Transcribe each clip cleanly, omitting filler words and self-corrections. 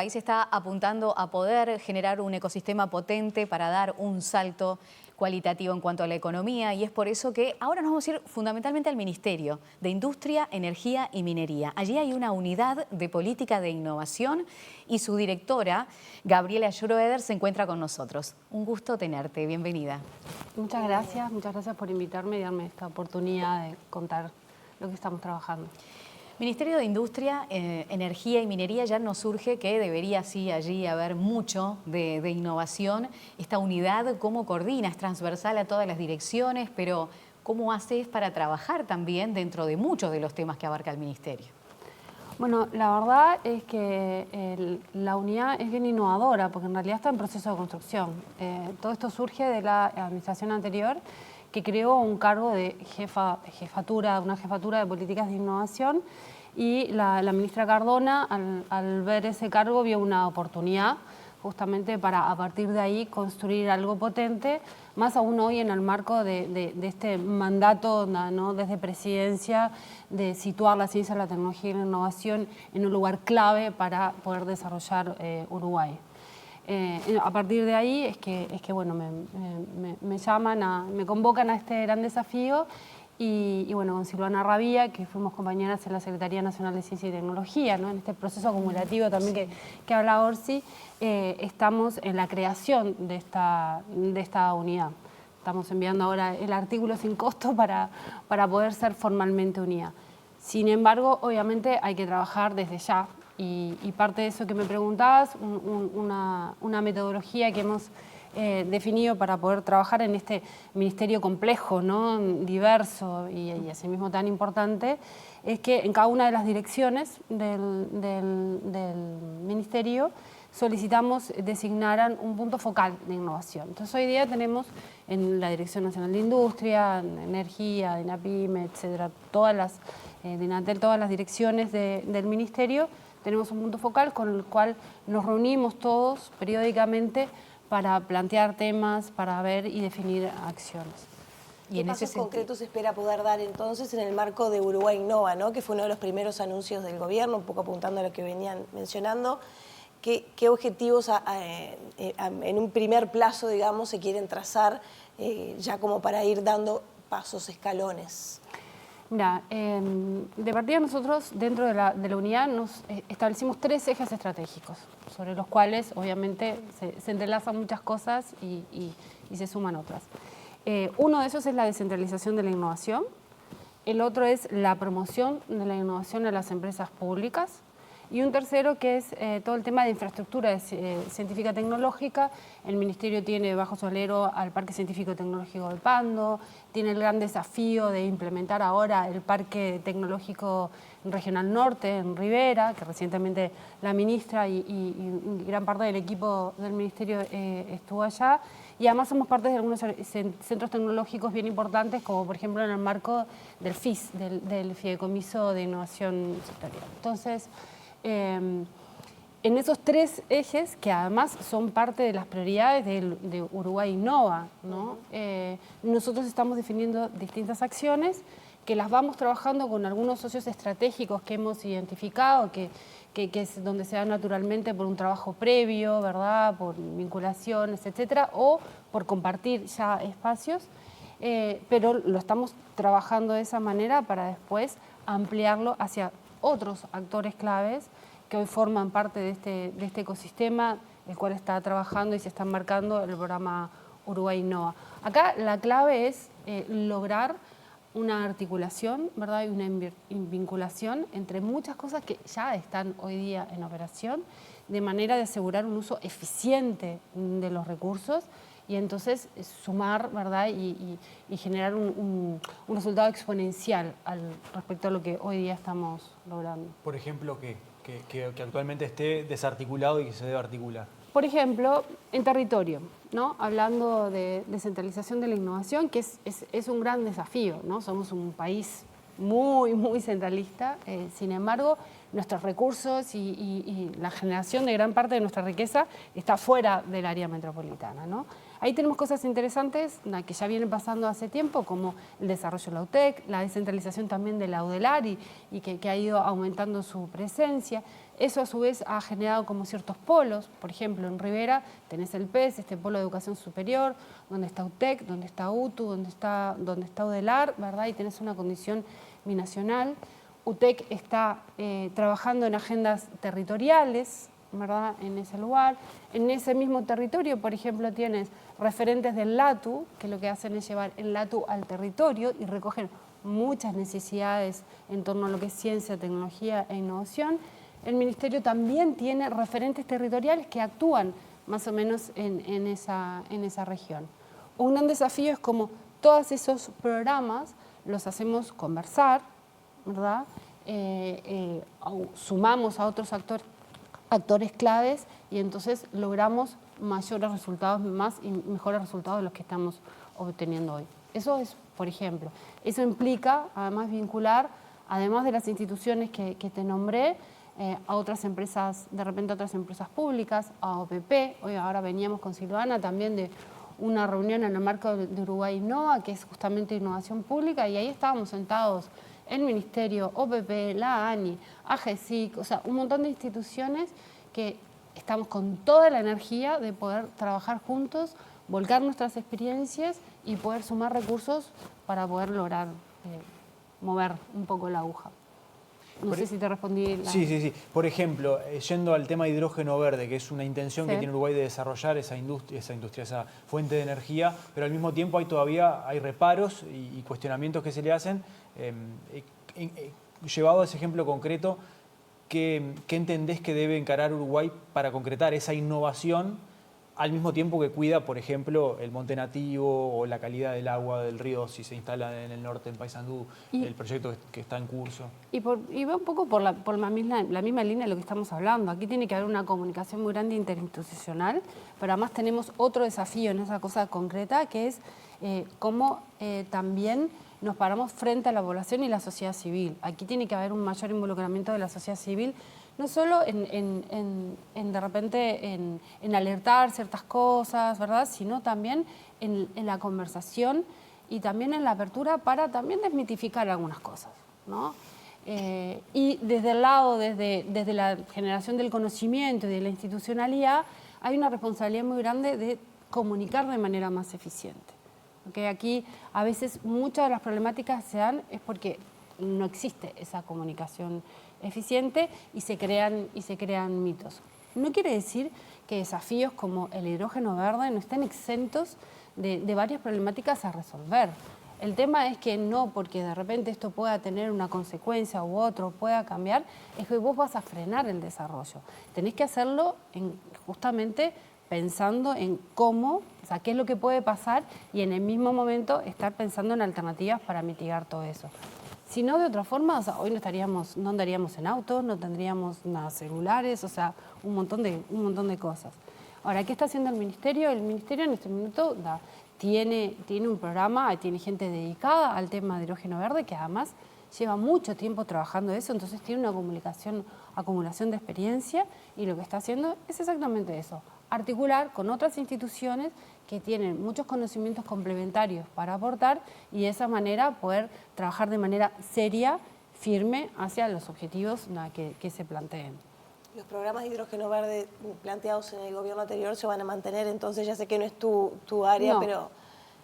El país está apuntando a poder generar un ecosistema potente para dar un salto cualitativo en cuanto a la economía, y es por eso que ahora nos vamos a ir fundamentalmente al Ministerio de Industria, Energía y Minería. Allí hay una unidad de política de innovación y su directora, Gabriela Schroeder, se encuentra con nosotros. Un gusto tenerte, bienvenida. Muchas gracias por invitarme y darme esta oportunidad de contar lo que estamos trabajando. Ministerio de Industria, Energía y Minería, ya nos surge que debería sí allí haber mucho de innovación. Esta unidad, ¿cómo coordina? Es transversal a todas las direcciones, pero ¿cómo haces para trabajar también dentro de muchos de los temas que abarca el Ministerio? Bueno, la verdad es que la unidad es bien innovadora porque en realidad está en proceso de construcción. Todo esto surge de la administración anterior, que creó un cargo de una jefatura de políticas de innovación, y la ministra Cardona, al ver ese cargo, vio una oportunidad justamente para, a partir de ahí, construir algo potente, más aún hoy en el marco de este mandato, ¿no?, desde Presidencia, de situar la ciencia, la tecnología y la innovación en un lugar clave para poder desarrollar Uruguay. A partir de ahí es que bueno, me llaman, me convocan a este gran desafío y bueno, con Silvana Rabía, que fuimos compañeras en la Secretaría Nacional de Ciencia y Tecnología, ¿no?, en este proceso acumulativo también que habla Orsi, estamos en la creación de esta unidad. Estamos enviando ahora el artículo sin costo para poder ser formalmente unidad. Sin embargo, obviamente hay que trabajar desde ya. Y parte de eso que me preguntabas, una metodología que hemos definido para poder trabajar en este ministerio complejo, ¿no?, diverso y asimismo tan importante, es que en cada una de las direcciones del ministerio solicitamos designaran un punto focal de innovación. Entonces hoy día tenemos en la Dirección Nacional de Industria, Energía, de INAPYME, etcétera, todas las de INATEL, todas las direcciones del ministerio, tenemos un punto focal con el cual nos reunimos todos periódicamente para plantear temas, para ver y definir acciones. ¿Qué pasos concretos se espera poder dar entonces en el marco de Uruguay Innova, ¿no?, que fue uno de los primeros anuncios del gobierno, un poco apuntando a lo que venían mencionando? ¿Qué objetivos en un primer plazo, digamos, se quieren trazar ya como para ir dando pasos, escalones? Mira, de partida nosotros dentro de la unidad nos establecimos 3 ejes estratégicos, sobre los cuales obviamente se entrelazan muchas cosas y se suman otras. Uno de esos es la descentralización de la innovación, el otro es la promoción de la innovación a las empresas públicas, y un tercero que es todo el tema de infraestructura científica tecnológica. El Ministerio tiene bajo su alero al Parque Científico Tecnológico del Pando, tiene el gran desafío de implementar ahora el Parque Tecnológico Regional Norte en Rivera, que recientemente la ministra y gran parte del equipo del Ministerio estuvo allá, y además somos parte de algunos centros tecnológicos bien importantes, como por ejemplo en el marco del FIS, del Fideicomiso de Innovación Sectorial. Entonces, en esos 3 ejes, que además son parte de las prioridades de Uruguay Innova, ¿no?, nosotros estamos definiendo distintas acciones que las vamos trabajando con algunos socios estratégicos que hemos identificado, que es donde se da naturalmente por un trabajo previo, ¿verdad?, por vinculaciones, etcétera, o por compartir ya espacios, pero lo estamos trabajando de esa manera para después ampliarlo hacia otros actores claves que hoy forman parte de este ecosistema, el cual está trabajando y se está marcando el programa Uruguay Innova. Acá la clave es lograr una articulación, ¿verdad?, y una vinculación entre muchas cosas que ya están hoy día en operación, de manera de asegurar un uso eficiente de los recursos y entonces sumar, ¿verdad?, y generar un resultado exponencial respecto a lo que hoy día estamos logrando. Por ejemplo, que actualmente esté desarticulado y que se deba articular. Por ejemplo, en territorio, ¿no?, hablando de descentralización de la innovación, que es un gran desafío, ¿no? Somos un país muy centralista, sin embargo, nuestros recursos y la generación de gran parte de nuestra riqueza está fuera del área metropolitana, ¿no? Ahí tenemos cosas interesantes que ya vienen pasando hace tiempo, como el desarrollo de la UTEC, la descentralización también de la UDELAR y que ha ido aumentando su presencia, Eso a su vez ha generado como ciertos polos. Por ejemplo, en Rivera tenés el PES, este polo de educación superior, donde está UTEC, donde está UTU, donde está UDELAR, ¿verdad? Y tenés una condición binacional. UTEC está trabajando en agendas territoriales, ¿verdad? En ese lugar. En ese mismo territorio, por ejemplo, tienes referentes del LATU, que lo que hacen es llevar el LATU al territorio y recogen muchas necesidades en torno a lo que es ciencia, tecnología e innovación. El Ministerio también tiene referentes territoriales que actúan más o menos en esa región. Un gran desafío es como todos esos programas los hacemos conversar, ¿verdad? Sumamos a otros actores claves y entonces logramos mayores resultados, más y mejores resultados de los que estamos obteniendo hoy. Eso es, por ejemplo, eso implica además vincular, además de las instituciones que te nombré, a otras empresas, de repente a otras empresas públicas, a OPP. Hoy ahora veníamos con Silvana también de una reunión en el marco de Uruguay Innova, que es justamente innovación pública, y ahí estábamos sentados el Ministerio, OPP, la ANI, AGESIC, o sea, un montón de instituciones que estamos con toda la energía de poder trabajar juntos, volcar nuestras experiencias y poder sumar recursos para poder lograr mover un poco la aguja. No sé si te respondí. Sí. Por ejemplo, yendo al tema de hidrógeno verde, que es una intención que tiene Uruguay de desarrollar esa fuente de energía, pero al mismo tiempo hay reparos y cuestionamientos que se le hacen. Llevado a ese ejemplo concreto, ¿qué entendés que debe encarar Uruguay para concretar esa innovación al mismo tiempo que cuida, por ejemplo, el monte nativo o la calidad del agua del río si se instala en el norte, en Paysandú, el proyecto que está en curso? Y va un poco por la misma línea de lo que estamos hablando. Aquí tiene que haber una comunicación muy grande interinstitucional, pero además tenemos otro desafío en esa cosa concreta, que es cómo también nos paramos frente a la población y la sociedad civil. Aquí tiene que haber un mayor involucramiento de la sociedad civil, no solo de repente en alertar ciertas cosas, ¿verdad?, sino también en la conversación y también en la apertura para también desmitificar algunas cosas, ¿no? Y desde el lado, desde la generación del conocimiento y de la institucionalidad, hay una responsabilidad muy grande de comunicar de manera más eficiente. ¿Okay? Aquí a veces muchas de las problemáticas se dan es porque no existe esa comunicación eficiente y se crean mitos. No quiere decir que desafíos como el hidrógeno verde no estén exentos de varias problemáticas a resolver. El tema es que no porque de repente esto pueda tener una consecuencia u otro, pueda cambiar, es que vos vas a frenar el desarrollo. Tenés que hacerlo justamente pensando en cómo, o sea, qué es lo que puede pasar y en el mismo momento estar pensando en alternativas para mitigar todo eso. Si no, de otra forma, o sea, hoy no andaríamos en autos, no tendríamos nada celulares, o sea, un montón de cosas. Ahora, ¿qué está haciendo el Ministerio? El Ministerio en este momento tiene un programa, tiene gente dedicada al tema de hidrógeno verde que además lleva mucho tiempo trabajando eso, entonces tiene una acumulación de experiencia y lo que está haciendo es exactamente eso, articular con otras instituciones que tienen muchos conocimientos complementarios para aportar y de esa manera poder trabajar de manera seria, firme, hacia los objetivos que se planteen. Los programas de hidrógeno verde planteados en el gobierno anterior se van a mantener, entonces ya sé que no es tu área, no, pero...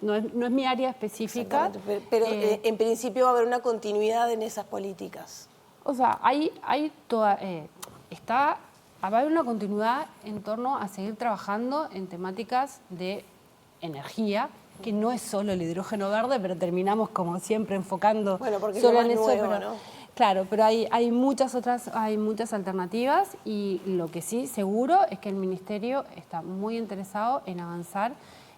No es mi área específica. Pero en principio va a haber una continuidad en esas políticas. O sea, va a haber una continuidad en torno a seguir trabajando en temáticas de energía, que no es solo el hidrógeno verde, pero terminamos como siempre enfocando solo en eso. Nuevo, ¿no? Claro, pero hay muchas alternativas y lo que sí seguro es que el Ministerio está muy interesado en avanzar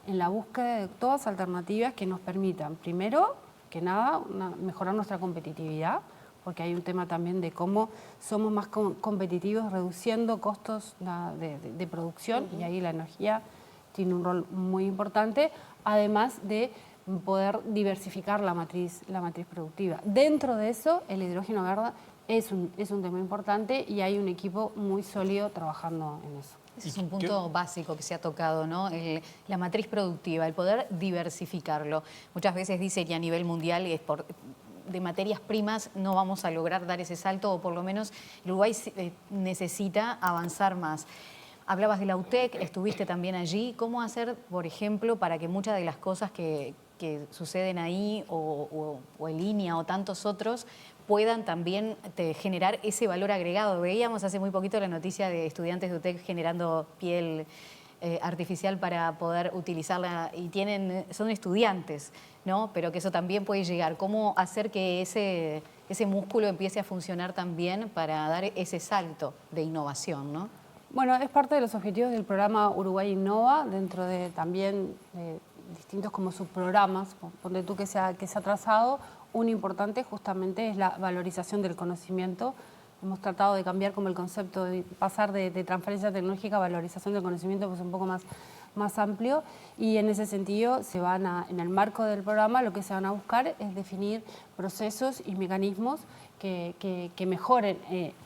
en la búsqueda de todas alternativas que nos permitan, primero que nada, mejorar nuestra competitividad, porque hay un tema también de cómo somos más competitivos reduciendo costos de producción y ahí la energía tiene un rol muy importante, además de poder diversificar la matriz productiva. Dentro de eso, el hidrógeno verde es un tema importante y hay un equipo muy sólido trabajando en eso. Ese es un punto básico que se ha tocado, ¿no? La matriz productiva, el poder diversificarlo. Muchas veces dice que a nivel mundial de materias primas no vamos a lograr dar ese salto, o por lo menos el Uruguay necesita avanzar más. Hablabas de la UTEC, estuviste también allí. ¿Cómo hacer, por ejemplo, para que muchas de las cosas que suceden ahí, o en línea, o tantos otros, puedan también generar ese valor agregado? Veíamos hace muy poquito la noticia de estudiantes de UTEC generando piel artificial para poder utilizarla, y son estudiantes, ¿no? Pero que eso también puede llegar. ¿Cómo hacer que ese músculo empiece a funcionar también para dar ese salto de innovación, ¿no? Bueno, es parte de los objetivos del programa Uruguay Innova, dentro de también distintos como subprogramas, ponle tú que se ha trazado. Un importante justamente es la valorización del conocimiento. Hemos tratado de cambiar como el concepto, de pasar de transferencia tecnológica a valorización del conocimiento, pues un poco más amplio, y en ese sentido en el marco del programa lo que se van a buscar es definir procesos y mecanismos que mejoren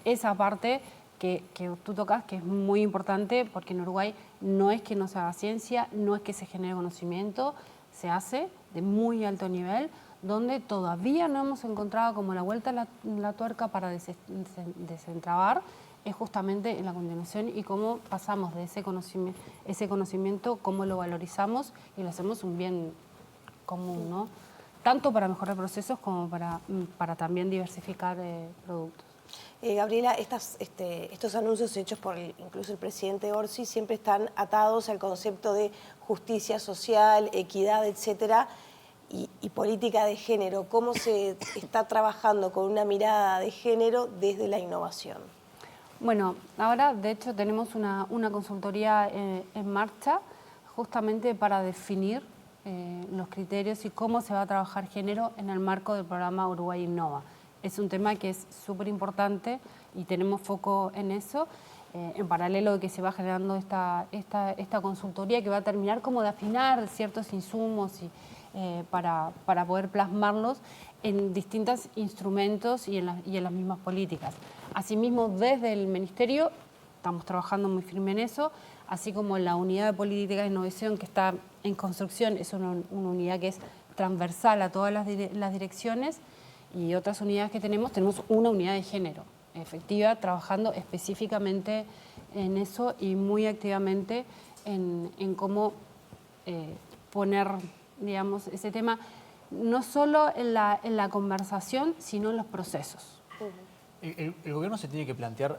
esa parte que tú tocas, que es muy importante, porque en Uruguay no es que no se haga ciencia, no es que se genere conocimiento, se hace de muy alto nivel, donde todavía no hemos encontrado como la vuelta a la tuerca para desentrabar, es justamente en la continuación y cómo pasamos de ese conocimiento, cómo lo valorizamos y lo hacemos un bien común, ¿no? Tanto para mejorar procesos como para también diversificar productos. Gabriela, estos anuncios hechos por incluso el presidente Orsi siempre están atados al concepto de justicia social, equidad, etcétera, y política de género. ¿Cómo se está trabajando con una mirada de género desde la innovación? Bueno, ahora de hecho tenemos una consultoría en marcha justamente para definir los criterios y cómo se va a trabajar género en el marco del programa Uruguay Innova. Es un tema que es súper importante y tenemos foco en eso, en paralelo de que se va generando esta consultoría que va a terminar como de afinar ciertos insumos para poder plasmarlos en distintos instrumentos y en las mismas políticas. Asimismo, desde el Ministerio estamos trabajando muy firme en eso, así como la unidad de política de innovación que está en construcción, es una unidad que es transversal a todas las direcciones, y otras unidades que tenemos una unidad de género efectiva, trabajando específicamente en eso y muy activamente en cómo poner, digamos, ese tema no solo en la conversación, sino en los procesos. El gobierno se tiene que plantear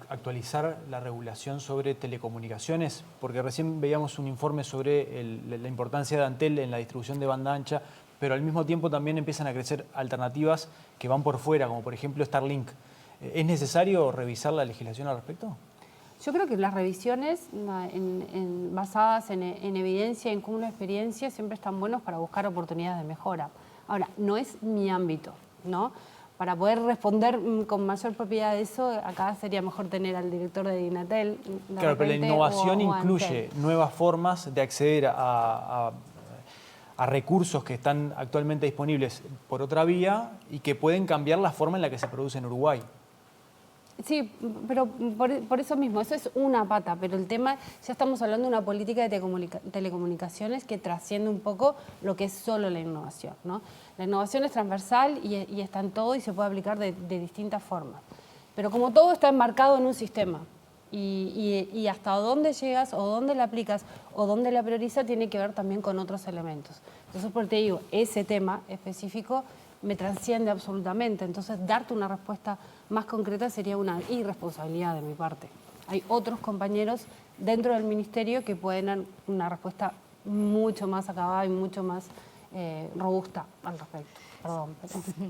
actualizar la regulación sobre telecomunicaciones, porque recién veíamos un informe sobre la importancia de Antel en la distribución de banda ancha, pero al mismo tiempo también empiezan a crecer alternativas que van por fuera, como por ejemplo Starlink. ¿Es necesario revisar la legislación al respecto? Yo creo que las revisiones basadas en evidencia, en cúmulo de experiencia, siempre están buenos para buscar oportunidades de mejora. Ahora, no es mi ámbito, ¿no? Para poder responder con mayor propiedad de eso, acá sería mejor tener al director de Dinatel. Claro, pero la innovación incluye nuevas formas de acceder a recursos que están actualmente disponibles por otra vía y que pueden cambiar la forma en la que se produce en Uruguay. Sí, pero por eso mismo, eso es una pata, pero el tema, ya estamos hablando de una política de telecomunicaciones que trasciende un poco lo que es solo la innovación, ¿no? La innovación es transversal y está en todo y se puede aplicar de distintas formas. Pero como todo está enmarcado en un sistema y hasta dónde llegas o dónde la aplicas o dónde la priorizas tiene que ver también con otros elementos. Entonces, por te digo, ese tema específico me trasciende absolutamente. Entonces, darte una respuesta más concreta sería una irresponsabilidad de mi parte. Hay otros compañeros dentro del Ministerio que pueden dar una respuesta mucho más acabada y mucho más robusta al respecto. Perdón.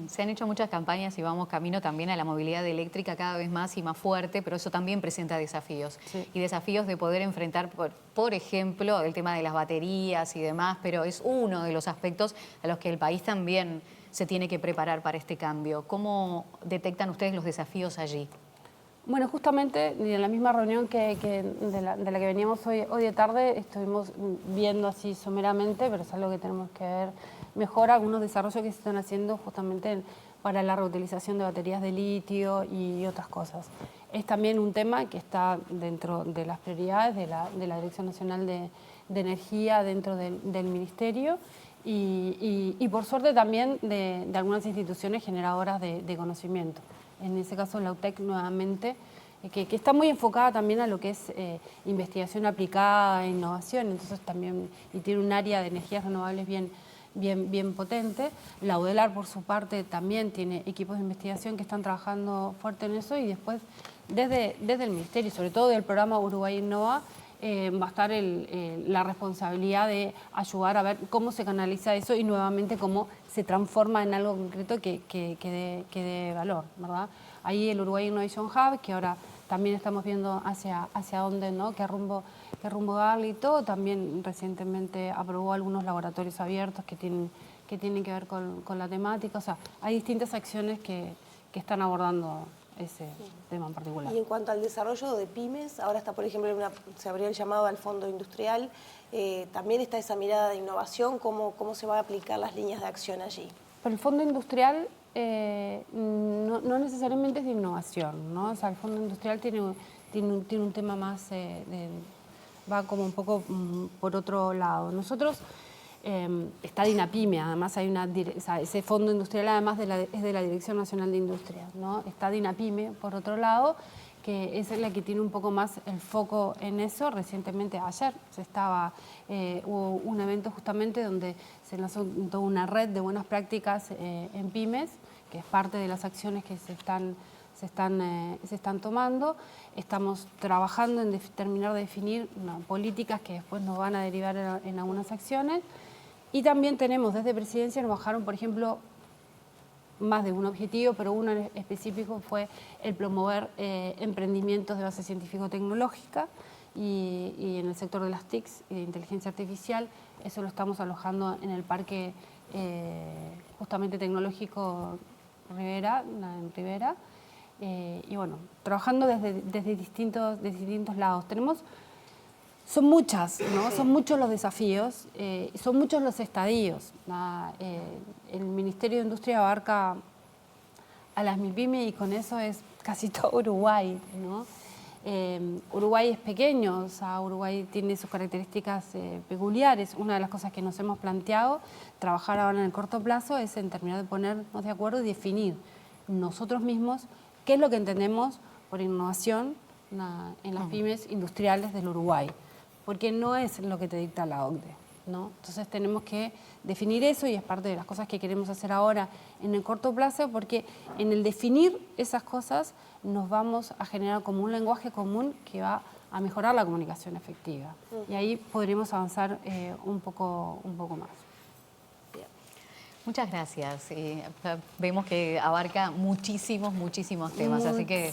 Se han hecho muchas campañas y vamos camino también a la movilidad eléctrica cada vez más y más fuerte, pero eso también presenta desafíos. Sí. Y desafíos de poder enfrentar, por ejemplo, el tema de las baterías y demás, pero es uno de los aspectos a los que el país también se tiene que preparar para este cambio. ¿Cómo detectan ustedes los desafíos allí? Bueno, justamente en la misma reunión de la que veníamos hoy de tarde, estuvimos viendo así someramente, pero es algo que tenemos que ver mejor, algunos desarrollos que se están haciendo justamente para la reutilización de baterías de litio y otras cosas. Es también un tema que está dentro de las prioridades de la Dirección Nacional de Energía dentro del Ministerio, y por suerte también de algunas instituciones generadoras de conocimiento. En ese caso la UTEC nuevamente, que está muy enfocada también a lo que es investigación aplicada e innovación, entonces también, y tiene un área de energías renovables bien potente. La UDELAR, por su parte, también tiene equipos de investigación que están trabajando fuerte en eso, y después desde el Ministerio, y sobre todo del programa Uruguay Innova, va a estar la responsabilidad de ayudar a ver cómo se canaliza eso y nuevamente cómo se transforma en algo concreto que dé valor, ¿verdad? Ahí el Uruguay Innovation Hub, que ahora también estamos viendo hacia dónde, ¿no? qué rumbo darle y todo, también recientemente aprobó algunos laboratorios abiertos que tienen que ver con la temática. O sea, hay distintas acciones que están abordando ese tema en particular. Y en cuanto al desarrollo de pymes, ahora está, por ejemplo, se abrió el llamado al Fondo Industrial, también está esa mirada de innovación, ¿cómo se van a aplicar las líneas de acción allí? Pero el Fondo Industrial no necesariamente es de innovación, ¿no? O sea, el Fondo Industrial tiene un tema más, va como un poco por otro lado. Nosotros, está DINAPYME, además hay o sea, ese Fondo Industrial además es de la Dirección Nacional de Industria, ¿no? Está DINAPYME, por otro lado, que es la que tiene un poco más el foco en eso. Recientemente, ayer, hubo un evento justamente donde se lanzó toda una red de buenas prácticas en pymes, que es parte de las acciones que se están tomando. Estamos trabajando en terminar de definir políticas que después nos van a derivar en algunas acciones. Y también tenemos desde Presidencia, nos bajaron, por ejemplo, más de un objetivo, pero uno en específico fue el promover emprendimientos de base científico-tecnológica y en el sector de las TICs y de inteligencia artificial. Eso lo estamos alojando en el parque justamente tecnológico en Rivera. Y bueno, trabajando desde distintos lados. Son muchas, ¿no? Son muchos los desafíos, son muchos los estadios. El Ministerio de Industria abarca a las MIPYME y con eso es casi todo Uruguay, ¿no? Uruguay es pequeño, o sea, Uruguay tiene sus características peculiares. Una de las cosas que nos hemos planteado trabajar ahora en el corto plazo es en terminar de ponernos de acuerdo y definir nosotros mismos qué es lo que entendemos por innovación en las pymes industriales del Uruguay, porque no es lo que te dicta la OCDE, ¿no? Entonces tenemos que definir eso y es parte de las cosas que queremos hacer ahora en el corto plazo, porque en el definir esas cosas nos vamos a generar como un lenguaje común que va a mejorar la comunicación efectiva. Y ahí podremos avanzar un poco más. Muchas gracias. Vemos que abarca muchísimos temas, así que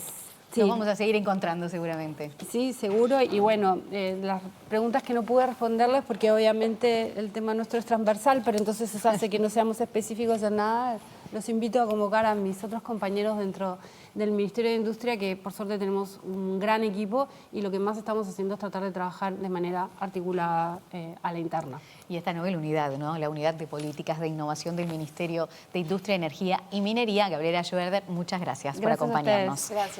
sí, nos vamos a seguir encontrando seguramente. Sí, seguro. Y bueno, las preguntas que no pude responderles, porque obviamente el tema nuestro es transversal, pero entonces eso hace que no seamos específicos en nada. Los invito a convocar a mis otros compañeros dentro del Ministerio de Industria, que por suerte tenemos un gran equipo y lo que más estamos haciendo es tratar de trabajar de manera articulada a la interna. Y esta nueva unidad, ¿no? La unidad de políticas de innovación del Ministerio de Industria, Energía y Minería. Gabriela Schwerder, muchas gracias por acompañarnos. Gracias.